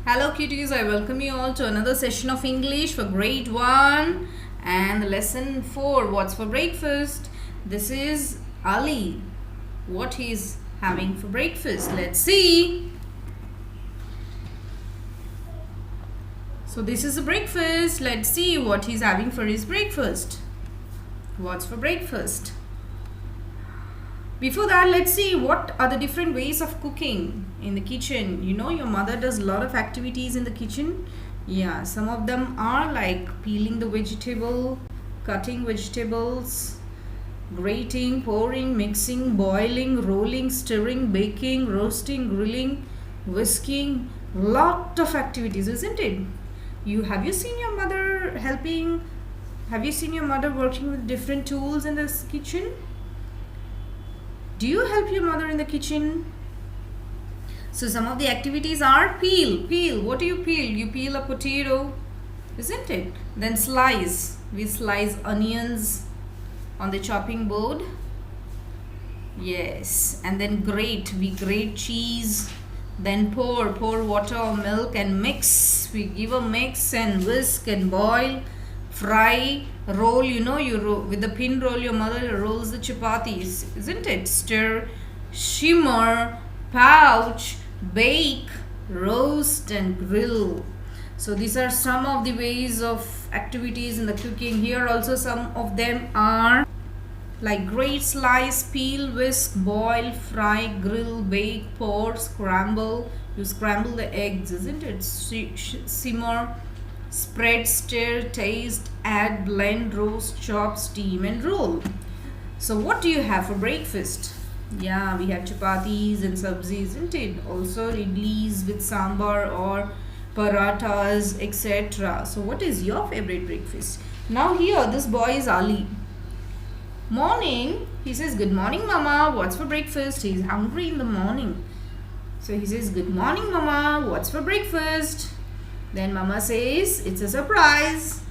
Hello cuties, I welcome you all to another session of English for grade 1 and lesson 4. What's for breakfast? This is Ali. What he's having for breakfast? Let's see. So this is a breakfast. Let's see what he's having for his breakfast. What's for breakfast? Before that, let's see what are the different ways of cooking in the kitchen. You know, your mother does a lot of activities in the kitchen. Yeah, some of them are like peeling the vegetable, cutting vegetables, grating, pouring, mixing, boiling, rolling, stirring, baking, roasting, grilling, whisking. Lot of activities, isn't it? Have you seen your mother helping? Have you seen your mother working with different tools in this kitchen? Do you help your mother in the kitchen? So some of the activities are peel. What do you peel? You peel a potato, isn't it? Then slice. We slice onions on the chopping board. Yes. And then grate. We grate cheese. Then pour water or milk and mix. We give a mix and whisk and boil. Fry, roll, you roll with the pin roll. Your mother rolls the chapatis, isn't it? Stir, shimmer, pouch, bake, roast and grill. So these are some of the ways of activities in the cooking. Here also some of them are like grate, slice, peel, whisk, boil, fry, grill, bake, pour, scramble. You scramble the eggs, isn't it? Simmer, spread, stir, taste, add, blend, roast, chop, steam and roll. So what do you have for breakfast? Yeah, we have chapatis and sabzi, isn't it? Also idlis with sambar or parathas, etc. So what is your favorite breakfast? Now here this boy is Ali. Morning, he says, "Good morning mama, what's for breakfast?" He's hungry in the morning. So he says, "Good morning mama, what's for breakfast?" Then mama says, "It's a surprise."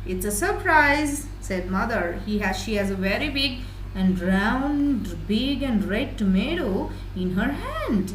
"It's a surprise," said mother. She has a very big and round, big and red tomato in her hand.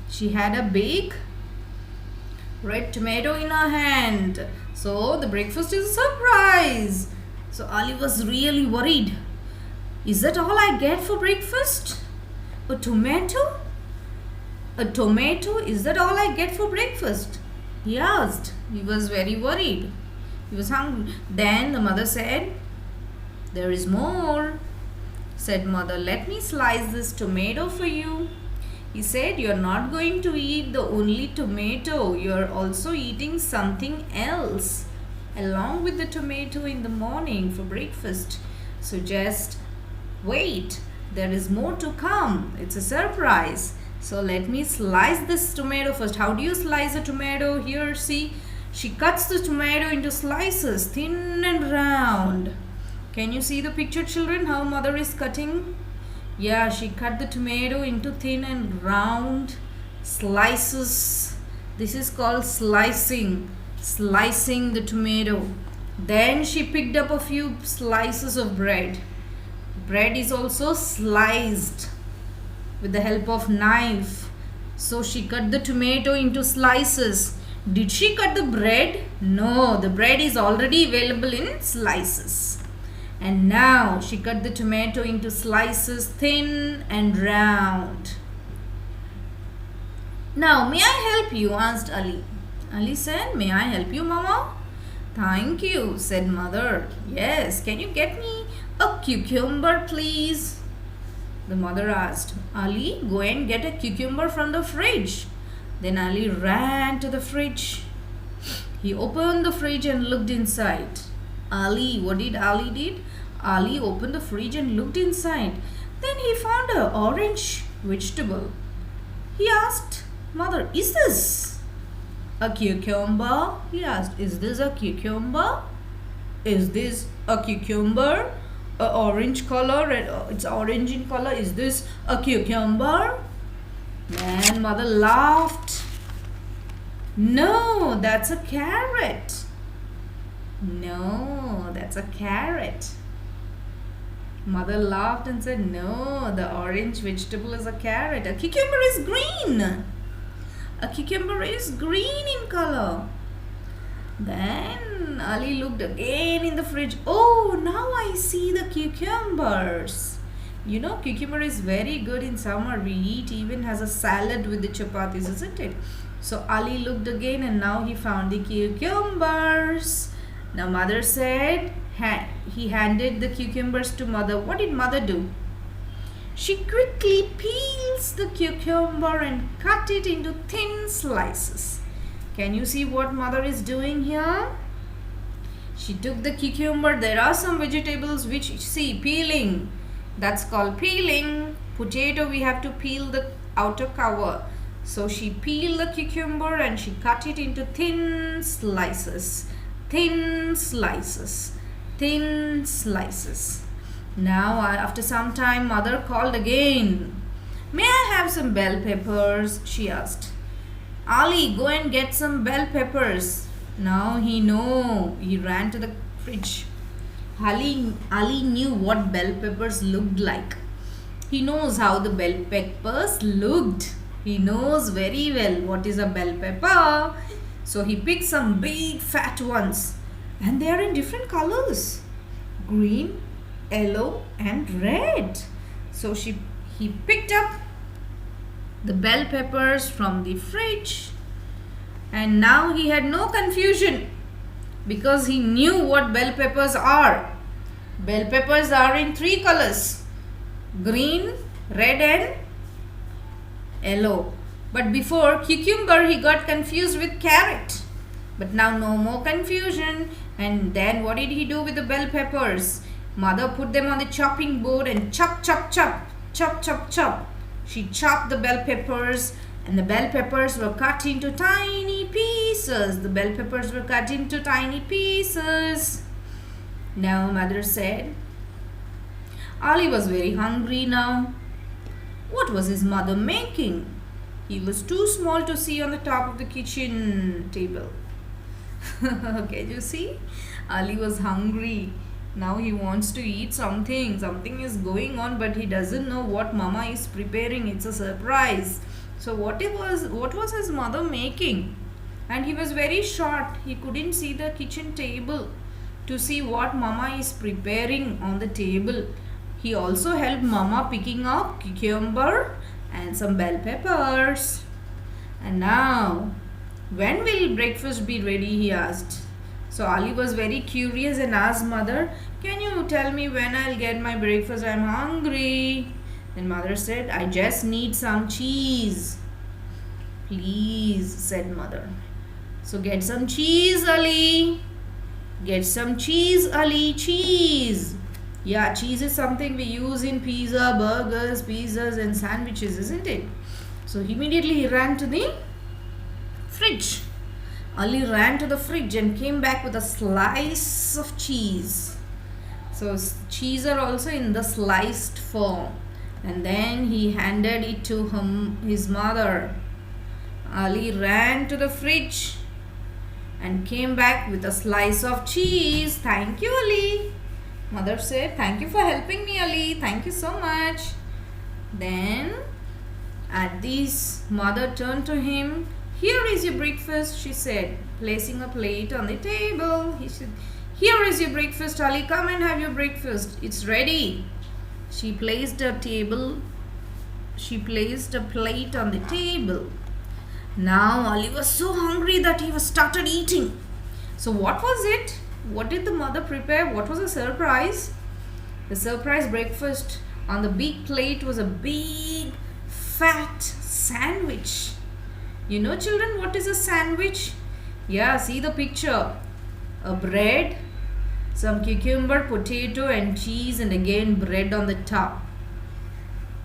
She had a big red tomato in her hand. So the breakfast is a surprise. So Ali was really worried. Is that all I get for breakfast? A tomato? A tomato? Is that all I get for breakfast? He asked. He was very worried. He was hungry. Then the mother said, "There is more." Said mother, "Let me slice this tomato for you." He said, "You're not going to eat the only tomato. You're also eating something else along with the tomato in the morning for breakfast. So just wait. There is more to come. It's a surprise. So let me slice this tomato first." How do you slice a tomato? Here, see, she cuts the tomato into slices, thin and round. Can you see the picture, children, how mother is cutting? Yeah, she cut the tomato into thin and round slices. This is called slicing the tomato. Then she picked up a few slices of bread. Bread is also sliced with the help of knife. So she cut the tomato into slices. Did she cut the bread? No, the bread is already available in slices. And now she cut the tomato into slices, thin and round. "Now, may I help you?" asked Ali. Ali said, "May I help you, mama?" "Thank you," said mother. "Yes, can you get me a cucumber, please?" The mother asked. "Ali, go and get a cucumber from the fridge." Then Ali ran to the fridge. He opened the fridge and looked inside. What did Ali did? Ali opened the fridge and looked inside. Then he found an orange vegetable. He asked mother, "Is this a cucumber?" He asked, "Is this a cucumber? Is this a cucumber? Orange color, it's orange in color. Is this a cucumber?" Then mother laughed. "No, that's a carrot." "No, that's a carrot." Mother laughed and said, "No, the orange vegetable is a carrot. A cucumber is green." A cucumber is green in color. Then Ali looked again in the fridge. Oh, now I see the cucumbers. You know, cucumber is very good in summer. We eat even as a salad with the chapatis, isn't it? So Ali looked again and now he found the cucumbers. Now mother said, he handed the cucumbers to mother. What did mother do? She quickly peels the cucumber and cut it into thin slices. Can you see what mother is doing here? She took the cucumber. There are some vegetables which, see, peeling. That's called peeling. Potato, we have to peel the outer cover. So she peeled the cucumber and she cut it into thin slices. Thin slices. Thin slices. Now, after some time, mother called again. May I have some bell peppers? She asked. Ali, go and get some bell peppers. Now he ran to the fridge. Ali knew what bell peppers looked like. He knows how the bell peppers looked. He knows very well what is a bell pepper. So he picked some big fat ones. And they are in different colors. Green, yellow and red. So he picked up the bell peppers from the fridge. And now he had no confusion because he knew what bell peppers are. Bell peppers are in 3 colors. Green, red and yellow. But before cucumber he got confused with carrot. But now no more confusion. And then what did he do with the bell peppers? Mother put them on the chopping board and chop, chop, chop, chop, chop, chop. She chopped the bell peppers and the bell peppers were cut into tiny pieces. The bell peppers were cut into tiny pieces. Now mother said, Ali was very hungry now. What was his mother making? He was too small to see on the top of the kitchen table. Okay, you see? Ali was hungry. Now he wants to eat something. Something is going on, but he doesn't know what mama is preparing. It's a surprise. So what was his mother making? And he was very short. He couldn't see the kitchen table to see what mama is preparing on the table. He also helped mama picking up cucumber and some bell peppers. And now, when will breakfast be ready? He asked. So Ali was very curious and asked mother, can you tell me when I'll get my breakfast? I'm hungry. Then mother said, I just need some cheese. Please, said mother. So get some cheese, Ali. Get some cheese, Ali. Cheese. Yeah, cheese is something we use in pizza, burgers, pizzas and sandwiches, isn't it? So immediately he ran to the fridge. Ali ran to the fridge and came back with a slice of cheese. So cheese are also in the sliced form. And then he handed it to his mother. Ali ran to the fridge and came back with a slice of cheese. Thank you, Ali. Mother said, thank you for helping me, Ali. Thank you so much. Then at this, mother turned to him. Here is your breakfast, she said, placing a plate on the table. He said, here is your breakfast, Ali. Come and have your breakfast. It's ready. She placed a plate on the table. Now Ali was so hungry that he started eating. So what was it? What did the mother prepare? What was the surprise? The surprise breakfast on the big plate was a big fat sandwich. You know, children, what is a sandwich? Yeah, see the picture. A bread, some cucumber, potato and cheese, and again bread on the top.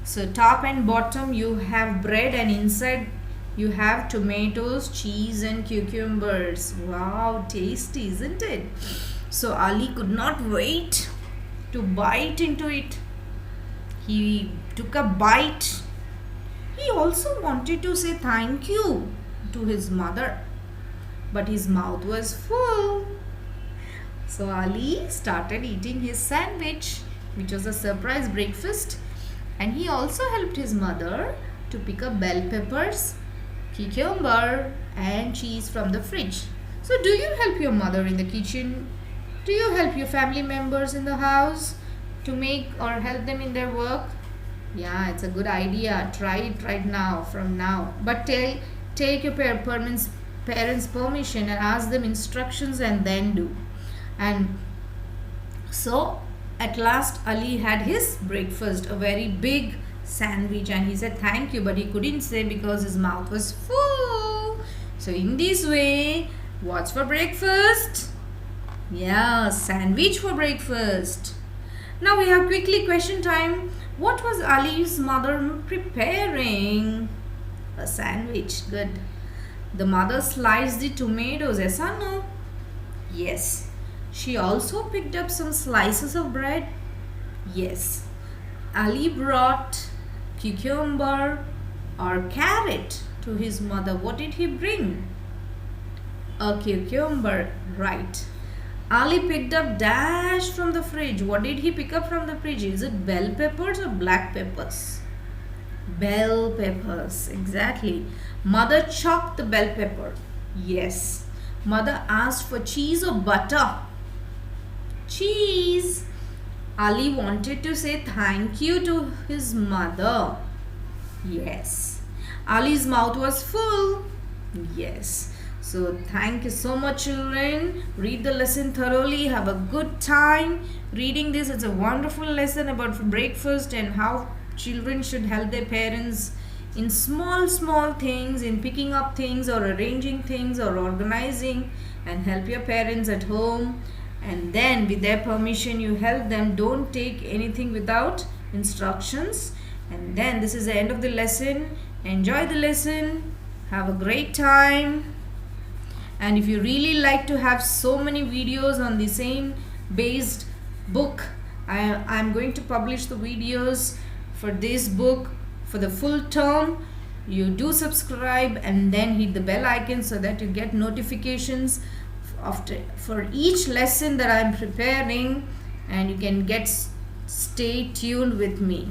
So top and bottom you have bread and inside you have tomatoes, cheese and cucumbers. Wow, tasty, isn't it? So Ali could not wait to bite into it. He took a bite. He also wanted to say thank you to his mother, but his mouth was full. So Ali started eating his sandwich, which was a surprise breakfast, and he also helped his mother to pick up bell peppers, cucumber and cheese from the fridge. So do you help your mother in the kitchen? Do you help your family members in the house to make or help them in their work? Yeah, it's a good idea. Try it right now, from now. But take your parents' permission and ask them instructions and then do. And so at last Ali had his breakfast, a very big sandwich, and he said thank you, but he couldn't say because his mouth was full. So in this way, what's for breakfast? Yeah, sandwich for breakfast. Now we have quickly question time. What was Ali's mother preparing? A sandwich. Good. The mother sliced the tomatoes. Yes or no? Yes. She also picked up some slices of bread. Yes. Ali brought cucumber or carrot to his mother. What did he bring? A cucumber. Right. Ali picked up dash from the fridge. What did he pick up from the fridge? Is it bell peppers or black peppers? Bell peppers. Exactly. Mother chopped the bell pepper. Yes. Mother asked for cheese or butter. Cheese. Ali wanted to say thank you to his mother. Yes. Ali's mouth was full. Yes. So thank you so much, children. Read the lesson thoroughly. Have a good time reading this. It's a wonderful lesson about breakfast and how children should help their parents in small things, in picking up things or arranging things or organizing, and help your parents at home. And then with their permission, you help them. Don't take anything without instructions. And then this is the end of the lesson. Enjoy the lesson. Have a great time. And if you really like to have so many videos on the same based book, I'm going to publish the videos for this book for the full term. You do subscribe and then hit the bell icon so that you get notifications for each lesson that I'm preparing, and you can stay tuned with me.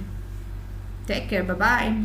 Take care. Bye-bye.